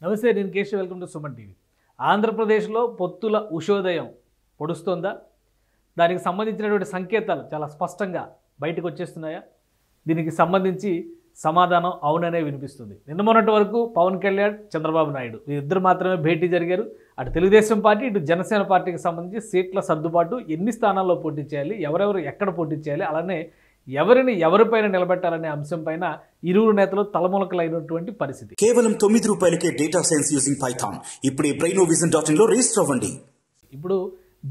నమస్తే, నేను Keshav. Welcome to Suman TV. ఆంధ్రప్రదేశ్లో పొత్తుల ఉషోదయం పొడుస్తోందా? దానికి సంబంధించినటువంటి సంకేతాలు చాలా స్పష్టంగా బయటకు వచ్చేస్తున్నాయా? దీనికి సంబంధించి సమాధానం అవుననే వినిపిస్తుంది. నిన్న మొన్నటి వరకు పవన్ కళ్యాణ్, చంద్రబాబు నాయుడు వీరిద్దరు మాత్రమే భేటీ జరిగారు. అటు తెలుగుదేశం పార్టీ, ఇటు జనసేన పార్టీకి సంబంధించి సీట్ల సర్దుబాటు, ఎన్ని స్థానాల్లో పోటీ చేయాలి, ఎవరెవరు ఎక్కడ పోటీ చేయాలి, అలానే ఎవరిని ఎవరిపైన నిలబెట్టాలనే అంశంపైన ఇరువురు నేతలు తలములకలైనటువంటి పరిస్థితి. కేవలం ₹9 డేటా సైన్స్ యూజింగ్ పైథాన్. ఇప్పుడే brainovision.in లో రిజిస్టర్ అవ్వండి. ఇప్పుడు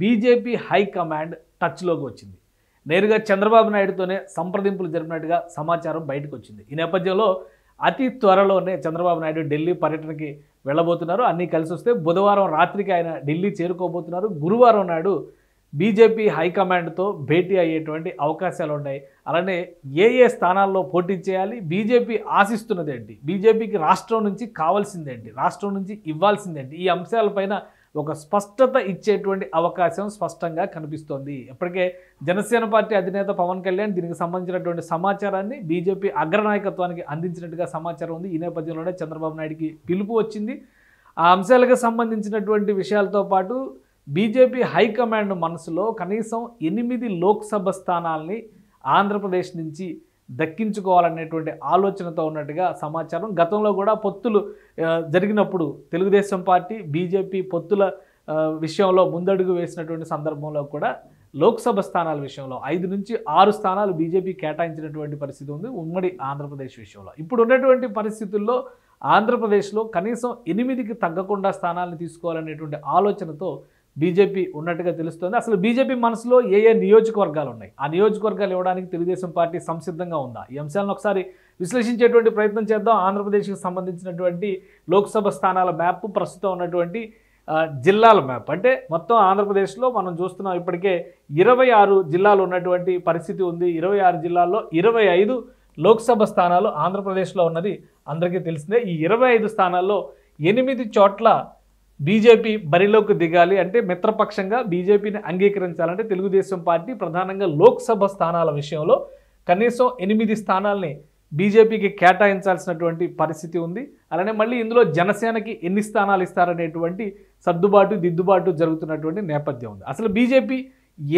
బీజేపీ హైకమాండ్ టచ్లోకి వచ్చింది. నేరుగా చంద్రబాబు నాయుడుతోనే సంప్రదింపులు జరిపినట్టుగా సమాచారం బయటకు వచ్చింది. ఈ నేపథ్యంలో అతి త్వరలోనే చంద్రబాబు నాయుడు ఢిల్లీ పర్యటనకి వెళ్ళబోతున్నారు. అన్నీ కలిసి వస్తే బుధవారం రాత్రికి ఆయన ఢిల్లీ చేరుకోబోతున్నారు. గురువారం నాడు బీజేపీ హైకమాండ్తో భేటీ అయ్యేటువంటి అవకాశాలు ఉన్నాయి. అలానే ఏ స్థానాల్లో పోటీ చేయాలి, బీజేపీ ఆశిస్తున్నది ఏంటి, బీజేపీకి రాష్ట్రం నుంచి కావాల్సిందేంటి, రాష్ట్రం నుంచి ఇవ్వాల్సిందేంటి, ఈ అంశాలపైన ఒక స్పష్టత ఇచ్చేటువంటి అవకాశం స్పష్టంగా కనిపిస్తోంది. ఇప్పటికే జనసేన పార్టీ అధినేత పవన్ కళ్యాణ్ దీనికి సంబంధించినటువంటి సమాచారాన్ని బీజేపీ అగ్రనాయకత్వానికి అందించినట్టుగా సమాచారం ఉంది. ఈ నేపథ్యంలోనే చంద్రబాబు నాయుడికి పిలుపు వచ్చింది. ఆ అంశాలకు సంబంధించినటువంటి విషయాలతో పాటు బీజేపీ హైకమాండ్ మనసులో కనీసం 8 లోక్సభ స్థానాల్ని ఆంధ్రప్రదేశ్ నుంచి దక్కించుకోవాలనేటువంటి ఆలోచనతో ఉన్నట్టుగా సమాచారం. గతంలో కూడా పొత్తులు జరిగినప్పుడు తెలుగుదేశం పార్టీ, బీజేపీ పొత్తుల విషయంలో ముందడుగు వేసినటువంటి సందర్భంలో కూడా లోక్సభ స్థానాల విషయంలో 5 నుంచి 6 స్థానాలు బీజేపీ కేటాయించినటువంటి పరిస్థితి ఉంది ఉమ్మడి ఆంధ్రప్రదేశ్ విషయంలో. ఇప్పుడు ఉన్నటువంటి పరిస్థితుల్లో ఆంధ్రప్రదేశ్లో కనీసం 8కి తగ్గకుండా స్థానాలను తీసుకోవాలనేటువంటి ఆలోచనతో బీజేపీ ఉన్నట్టుగా తెలుస్తోంది. అసలు బీజేపీ మనసులో ఏ నియోజకవర్గాలు ఉన్నాయి, ఆ నియోజకవర్గాలు ఇవ్వడానికి తెలుగుదేశం పార్టీ సంసిద్ధంగా ఉందా? ఈ అంశాలను ఒకసారి విశ్లేషించేటువంటి ప్రయత్నం చేద్దాం. ఆంధ్రప్రదేశ్కి సంబంధించినటువంటి లోక్సభ స్థానాల మ్యాప్, ప్రస్తుతం ఉన్నటువంటి జిల్లాల మ్యాప్. అంటే మొత్తం ఆంధ్రప్రదేశ్లో మనం చూస్తున్నాం ఇప్పటికే 26 జిల్లాలు ఉన్నటువంటి పరిస్థితి ఉంది. 26 జిల్లాల్లో 25 లోక్సభ స్థానాలు ఆంధ్రప్రదేశ్లో ఉన్నది అందరికీ తెలిసిందే. ఈ 25 స్థానాల్లో 8 చోట్ల బీజేపీ బరిలోకి దిగాలి అంటే, మిత్రపక్షంగా బీజేపీని అంగీకరించాలంటే తెలుగుదేశం పార్టీ ప్రధానంగా లోక్సభ స్థానాల విషయంలో కనీసం 8 స్థానాల్ని బీజేపీకి కేటాయించాల్సినటువంటి పరిస్థితి ఉంది. అలానే మళ్ళీ ఇందులో జనసేనకి ఎన్ని స్థానాలు ఇస్తారనేటువంటి సర్దుబాటు, దిద్దుబాటు జరుగుతున్నటువంటి నేపథ్యం ఉంది. అసలు బీజేపీ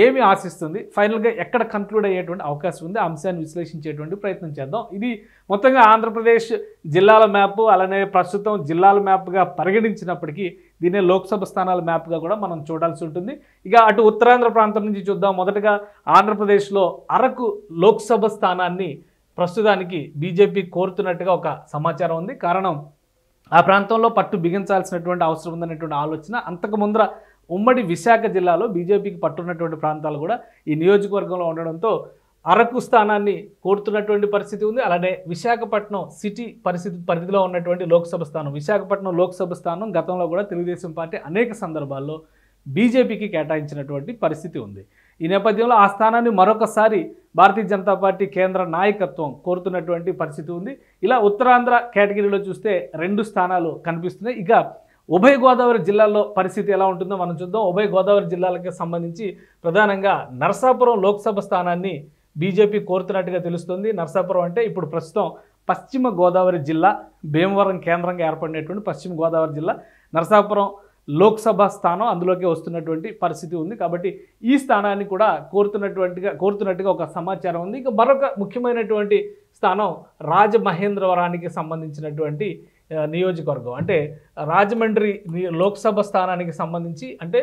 ఏమి ఆశిస్తుంది, ఫైనల్గా ఎక్కడ కన్క్లూడ్ అయ్యేటువంటి అవకాశం ఉంది, అంశాన్ని విశ్లేషించేటువంటి ప్రయత్నం చేద్దాం. ఇది మొత్తంగా ఆంధ్రప్రదేశ్ జిల్లాల మ్యాప్, అలానే ప్రస్తుతం జిల్లాల మ్యాప్గా పరిగణించినప్పటికీ దీనే లోక్సభ స్థానాల మ్యాప్గా కూడా మనం చూడాల్సి ఉంటుంది. ఇక అటు ఉత్తరాంధ్ర ప్రాంతం నుంచి చూద్దాం. మొదటగా ఆంధ్రప్రదేశ్లో అరకు లోక్సభ స్థానాన్ని ప్రస్తుతానికి బీజేపీ కోరుతున్నట్టుగా ఒక సమాచారం ఉంది. కారణం, ఆ ప్రాంతంలో పట్టు బిగించాల్సినటువంటి అవసరం ఉందనేటువంటి ఆలోచన. అంతకు ముందర ఉమ్మడి విశాఖ జిల్లాలో బీజేపీకి పట్టున్నటువంటి ప్రాంతాలు కూడా ఈ నియోజకవర్గంలో ఉండడంతో అరకు స్థానాన్ని కోరుతున్నటువంటి పరిస్థితి ఉంది. అలానే విశాఖపట్నం సిటీ పరిధిలో ఉన్నటువంటి లోక్సభ స్థానం, విశాఖపట్నం లోక్సభ స్థానం గతంలో కూడా తెలుగుదేశం పార్టీ అనేక సందర్భాల్లో బీజేపీకి కేటాయించినటువంటి పరిస్థితి ఉంది. ఈ నేపథ్యంలో ఆ స్థానాన్ని మరొకసారి భారతీయ జనతా పార్టీ కేంద్ర నాయకత్వం కోరుతున్నటువంటి పరిస్థితి ఉంది. ఇలా ఉత్తరాంధ్ర కేటగిరీలో చూస్తే 2 స్థానాలు కనిపిస్తున్నాయి. ఇక ఉభయ గోదావరి జిల్లాల్లో పరిస్థితి ఎలా ఉంటుందో మనం చూద్దాం. ఉభయ గోదావరి జిల్లాలకు సంబంధించి ప్రధానంగా నరసాపురం లోక్సభ స్థానాన్ని బీజేపీ కోరుతున్నట్టుగా తెలుస్తుంది. నరసాపురం అంటే ఇప్పుడు ప్రస్తుతం పశ్చిమ గోదావరి జిల్లా, భీమవరం కేంద్రంగా ఏర్పడినటువంటి పశ్చిమ గోదావరి జిల్లా నరసాపురం లోక్సభ స్థానం అందులోకి వస్తున్నటువంటి పరిస్థితి ఉంది. కాబట్టి ఈ స్థానాన్ని కూడా కోరుతున్నట్టుగా ఒక సమాచారం ఉంది. ఇక మరొక ముఖ్యమైనటువంటి స్థానం రాజమహేంద్రవరానికి సంబంధించినటువంటి నియోజకవర్గం. అంటే రాజమండ్రి లోక్సభ స్థానానికి సంబంధించి, అంటే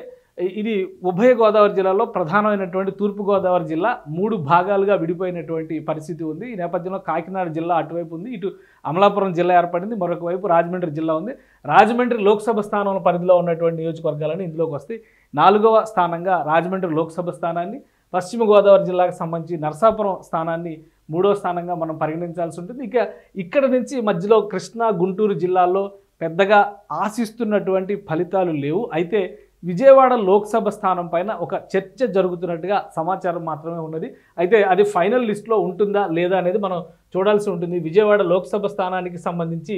ఇది ఉభయ గోదావరి జిల్లాలో ప్రధానమైనటువంటి తూర్పుగోదావరి జిల్లా 3 భాగాలుగా విడిపోయినటువంటి పరిస్థితి ఉంది. ఈ నేపథ్యంలో కాకినాడ జిల్లా అటువైపు ఉంది, ఇటు అమలాపురం జిల్లా ఏర్పడింది, మరొక వైపు రాజమండ్రి జిల్లా ఉంది. రాజమండ్రి లోక్సభ స్థానం పరిధిలో ఉన్నటువంటి నియోజకవర్గాలని ఇందులోకి వస్తాయి. 4వ స్థానంగా రాజమండ్రి లోక్సభ స్థానాన్ని, పశ్చిమ గోదావరి జిల్లాకు సంబంధించి నరసాపురం స్థానాన్ని 3వ స్థానంగా మనం పరిగణించాల్సి ఉంటుంది. ఇక ఇక్కడ నుంచి మధ్యలో కృష్ణా, గుంటూరు జిల్లాల్లో పెద్దగా ఆశిస్తున్నటువంటి ఫలితాలు లేవు. అయితే విజయవాడ లోక్సభ స్థానం పైన ఒక చర్చ జరుగుతున్నట్టుగా సమాచారం మాత్రమే ఉన్నది. అయితే అది ఫైనల్ లిస్ట్లో ఉంటుందా లేదా అనేది మనం చూడాల్సి ఉంటుంది. విజయవాడ లోక్సభ స్థానానికి సంబంధించి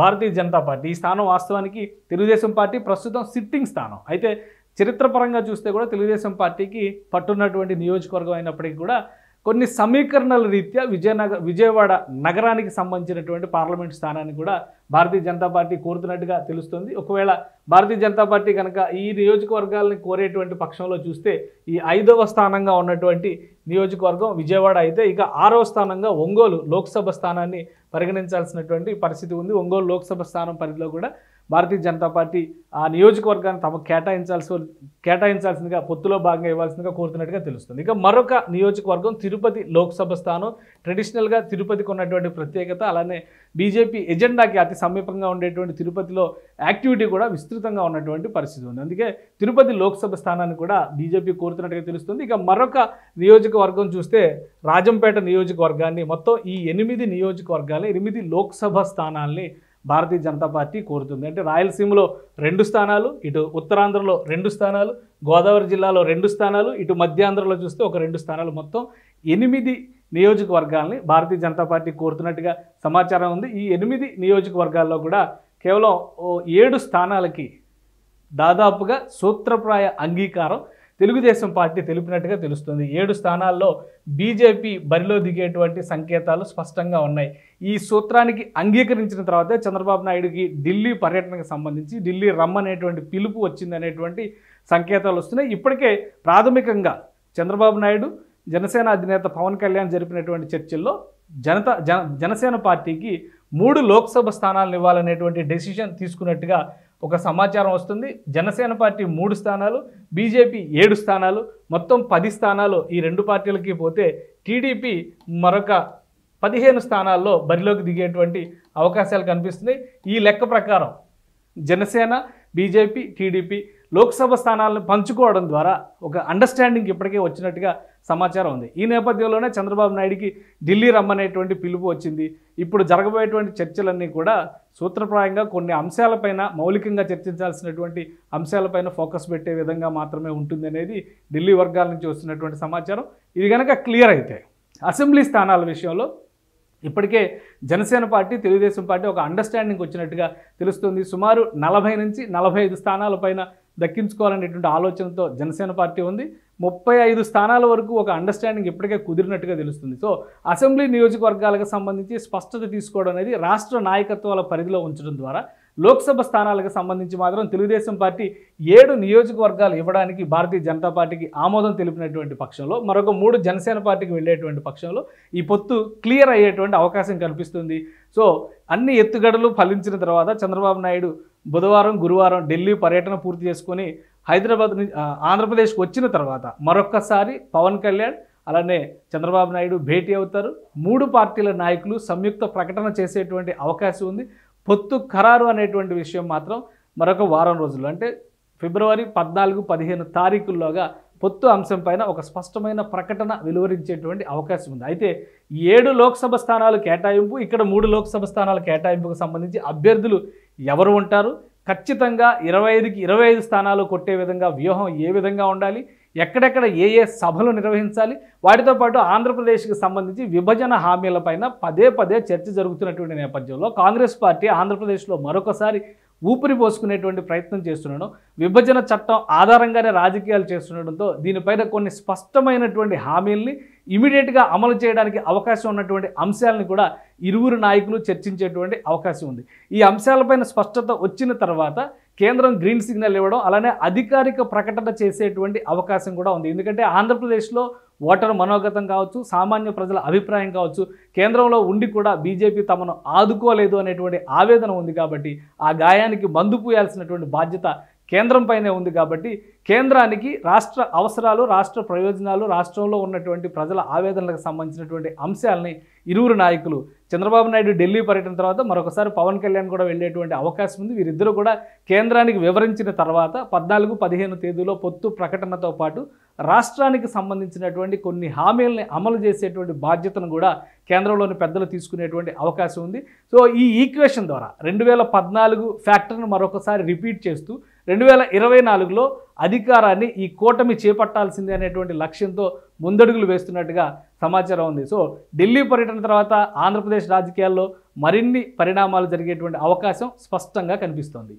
భారతీయ జనతా పార్టీ ఈ స్థానం వాస్తవానికి తెలుగుదేశం పార్టీ ప్రస్తుతం సిట్టింగ్ స్థానం. అయితే చరిత్రపరంగా చూస్తే కూడా తెలుగుదేశం పార్టీకి పట్టున్నటువంటి నియోజకవర్గం అయినప్పటికీ కూడా కొన్ని సమీకరణల రీత్యా విజయవాడ నగరానికి సంబంధించినటువంటి పార్లమెంట్ స్థానాన్ని కూడా భారతీయ జనతా పార్టీ కోరుతున్నట్టుగా తెలుస్తుంది. ఒకవేళ భారతీయ జనతా పార్టీ కనుక ఈ నియోజకవర్గాలని కోరేటువంటి పక్షంలో చూస్తే ఈ 5వ స్థానంగా ఉన్నటువంటి నియోజకవర్గం విజయవాడ అయితే, ఇక 6వ స్థానంగా ఒంగోలు లోక్సభ స్థానాన్ని పరిగణించాల్సినటువంటి పరిస్థితి ఉంది. ఒంగోలు లోక్సభ స్థానం పరిధిలో కూడా భారతీయ జనతా పార్టీ ఆ నియోజకవర్గాన్ని తమకు కేటాయించాల్సిందిగా పొత్తులో భాగంగా ఇవ్వాల్సిందిగా కోరుతున్నట్టుగా తెలుస్తుంది. ఇక మరొక నియోజకవర్గం తిరుపతి లోక్సభ స్థానం. ట్రెడిషనల్గా తిరుపతికి ఉన్నటువంటి ప్రత్యేకత, అలానే బీజేపీ ఎజెండాకి అతి సమీపంగా ఉండేటువంటి తిరుపతిలో యాక్టివిటీ కూడా విస్తృతంగా ఉన్నటువంటి పరిస్థితి ఉంది. అందుకే తిరుపతి లోక్సభ స్థానాన్ని కూడా బీజేపీ కోరుతున్నట్టుగా తెలుస్తుంది. ఇక మరొక నియోజకవర్గం చూస్తే రాజంపేట నియోజకవర్గాన్ని, మొత్తం ఈ 8 నియోజకవర్గాలు 8 లోక్సభ స్థానాల్ని భారతీయ జనతా పార్టీ కోరుతుంది. అంటే రాయలసీమలో 2 స్థానాలు, ఇటు ఉత్తరాంధ్రలో 2 స్థానాలు, గోదావరి జిల్లాలో 2 స్థానాలు, ఇటు మధ్యాంధ్రలో చూస్తే ఒక 2 స్థానాలు, మొత్తం 8 నియోజకవర్గాల్ని భారతీయ జనతా పార్టీ కోరుతున్నట్టుగా సమాచారం ఉంది. ఈ 8 నియోజకవర్గాల్లో కూడా కేవలం 7 స్థానాలకి దాదాపుగా సూత్రప్రాయ అంగీకారం తెలుగుదేశం పార్టీ తెలిపినట్టుగా తెలుస్తుంది. 7 స్థానాల్లో బీజేపీ బరిలో దిగేటువంటి సంకేతాలు స్పష్టంగా ఉన్నాయి. ఈ సూత్రానికి అంగీకరించిన తర్వాతే చంద్రబాబు నాయుడుకి ఢిల్లీ పర్యటనకు సంబంధించి ఢిల్లీ రమ్మనేటువంటి పిలుపు వచ్చిందనేటువంటి సంకేతాలు వస్తున్నాయి. ఇప్పటికే ప్రాథమికంగా చంద్రబాబు నాయుడు, జనసేన అధినేత పవన్ కళ్యాణ్ జరిపినటువంటి చర్చల్లో జనసేన పార్టీకి 3 లోక్సభ స్థానాలను ఇవ్వాలనేటువంటి డెసిషన్ తీసుకున్నట్టుగా ఒక సమాచారం వస్తుంది. జనసేన పార్టీ 3 స్థానాలు, బీజేపీ 7 స్థానాలు, మొత్తం 10 స్థానాలు ఈ 2 పార్టీలకి పోతే టీడీపీ మరొక 15 స్థానాల్లో బరిలోకి దిగేటువంటి అవకాశాలు కనిపిస్తున్నాయి. ఈ లెక్క ప్రకారం జనసేన, బీజేపీ, టీడీపీ లోక్సభ స్థానాలను పంచుకోవడం ద్వారా ఒక అండర్స్టాండింగ్ ఇప్పటికే వచ్చినట్టుగా సమాచారం ఉంది. ఈ నేపథ్యంలోనే చంద్రబాబు నాయుడికి ఢిల్లీ రమ్మనేటువంటి పిలుపు వచ్చింది. ఇప్పుడు జరగబోయేటువంటి చర్చలన్నీ కూడా సూత్రప్రాయంగా కొన్ని అంశాలపైన, మౌలికంగా చర్చించాల్సినటువంటి అంశాలపైన ఫోకస్ పెట్టే విధంగా మాత్రమే ఉంటుంది అనేది ఢిల్లీ వర్గాల నుంచి వస్తున్నటువంటి సమాచారం. ఇది కనుక క్లియర్ అయితే అసెంబ్లీ స్థానాల విషయంలో ఇప్పటికే జనసేన పార్టీ, తెలుగుదేశం పార్టీ ఒక అండర్స్టాండింగ్ వచ్చినట్టుగా తెలుస్తుంది. సుమారు 40 నుంచి 45 స్థానాల పైన దక్కించుకోవాలనేటువంటి ఆలోచనతో జనసేన పార్టీ ఉంది. 35 స్థానాల వరకు ఒక అండర్స్టాండింగ్ ఇప్పటికే కుదిరినట్టుగా తెలుస్తుంది. సో అసెంబ్లీ నియోజకవర్గాలకు సంబంధించి స్పష్టత తీసుకోవడం అనేది రాష్ట్ర నాయకత్వాల పరిధిలో ఉంచడం ద్వారా లోక్సభ స్థానాలకు సంబంధించి మాత్రం తెలుగుదేశం పార్టీ 7 నియోజకవర్గాలు ఇవ్వడానికి భారతీయ జనతా పార్టీకి ఆమోదం తెలిపినటువంటి పక్షంలో, మరొక 3 జనసేన పార్టీకి వెళ్ళేటువంటి పక్షంలో ఈ పొత్తు క్లియర్ అయ్యేటువంటి అవకాశం కనిపిస్తుంది. సో అన్ని ఎత్తుగడలు ఫలించిన తర్వాత చంద్రబాబు నాయుడు బుధవారం, గురువారం ఢిల్లీ పర్యటన పూర్తి చేసుకొని హైదరాబాద్ నుంచి ఆంధ్రప్రదేశ్కి వచ్చిన తర్వాత మరొక్కసారి పవన్ కళ్యాణ్ అలానే చంద్రబాబు నాయుడు భేటీ అవుతారు. 3 పార్టీల నాయకులు సంయుక్త ప్రకటన చేసేటువంటి అవకాశం ఉంది. పొత్తు ఖరారు అనేటువంటి విషయం మాత్రం మరొక వారం రోజులు, అంటే ఫిబ్రవరి 14, 15 తారీఖుల్లోగా పొత్తు అంశం పైన ఒక స్పష్టమైన ప్రకటన వెలువరించేటువంటి అవకాశం ఉంది. అయితే 7 లోక్సభ స్థానాలు కేటాయింపు, ఇక్కడ 3 లోక్సభ స్థానాల కేటాయింపుకు సంబంధించి అభ్యర్థులు ఎవరు ఉంటారు, ఖచ్చితంగా 25కి 25 స్థానాలు కొట్టే విధంగా వ్యూహం ఏ విధంగా ఉండాలి, ఎక్కడెక్కడ ఏ సభలు నిర్వహించాలి, వాటితో పాటు ఆంధ్రప్రదేశ్కి సంబంధించి విభజన హామీలపైన పదే చర్చ జరుగుతున్నటువంటి నేపథ్యంలో కాంగ్రెస్ పార్టీ ఆంధ్రప్రదేశ్లో మరొకసారి ఊపిరి పోసుకునేటువంటి ప్రయత్నం చేస్తున్నాడు. విభజన చట్టం ఆధారంగానే రాజకీయాలు చేస్తుండడంతో దీనిపైన కొన్ని స్పష్టమైనటువంటి హామీల్ని ఇమీడియట్గా అమలు చేయడానికి అవకాశం ఉన్నటువంటి అంశాలను కూడా ఇరువురు నాయకులు చర్చించేటువంటి అవకాశం ఉంది. ఈ అంశాలపైన స్పష్టత వచ్చిన తర్వాత కేంద్రం గ్రీన్ సిగ్నల్ ఇవ్వడం, అలానే అధికారిక ప్రకటన చేసేటువంటి అవకాశం కూడా ఉంది. ఎందుకంటే ఆంధ్రప్రదేశ్లో ఓటరు మనోగతం కావచ్చు, సామాన్య ప్రజల అభిప్రాయం కావచ్చు, కేంద్రంలో ఉండి కూడా బీజేపీ తమను ఆదుకోలేదు అనేటువంటి ఆవేదన ఉంది. కాబట్టి ఆ గాయానికి మందు పూయాల్సినటువంటి బాధ్యత కేంద్రంపైనే ఉంది. కాబట్టి కేంద్రానికి రాష్ట్ర అవసరాలు, రాష్ట్ర ప్రయోజనాలు, రాష్ట్రంలో ఉన్నటువంటి ప్రజల ఆవేదనలకు సంబంధించినటువంటి అంశాలని ఇరువురు నాయకులు, చంద్రబాబు నాయుడు ఢిల్లీ పర్యటన తర్వాత మరొకసారి పవన్ కళ్యాణ్ కూడా వెళ్ళేటువంటి అవకాశం ఉంది. వీరిద్దరూ కూడా కేంద్రానికి వివరించిన తర్వాత 14, 15 తేదీలో పొత్తు ప్రకటనతో పాటు రాష్ట్రానికి సంబంధించినటువంటి కొన్ని హామీలని అమలు చేసేటువంటి బాధ్యతను కూడా కేంద్రంలోని పెద్దలు తీసుకునేటువంటి అవకాశం ఉంది. సో ఈ ఈక్వేషన్ ద్వారా 2014 ఫ్యాక్టర్ను మరొకసారి రిపీట్ చేస్తూ 2024లో అధికారాన్ని ఈ కూటమి చేపట్టాల్సిందే అనేటువంటి లక్ష్యంతో ముందడుగులు వేస్తున్నట్టుగా సమాచారం ఉంది. సో ఢిల్లీ పర్యటన తర్వాత ఆంధ్రప్రదేశ్ రాజకీయాల్లో మరిన్ని పరిణామాలు జరిగేటువంటి అవకాశం స్పష్టంగా కనిపిస్తోంది.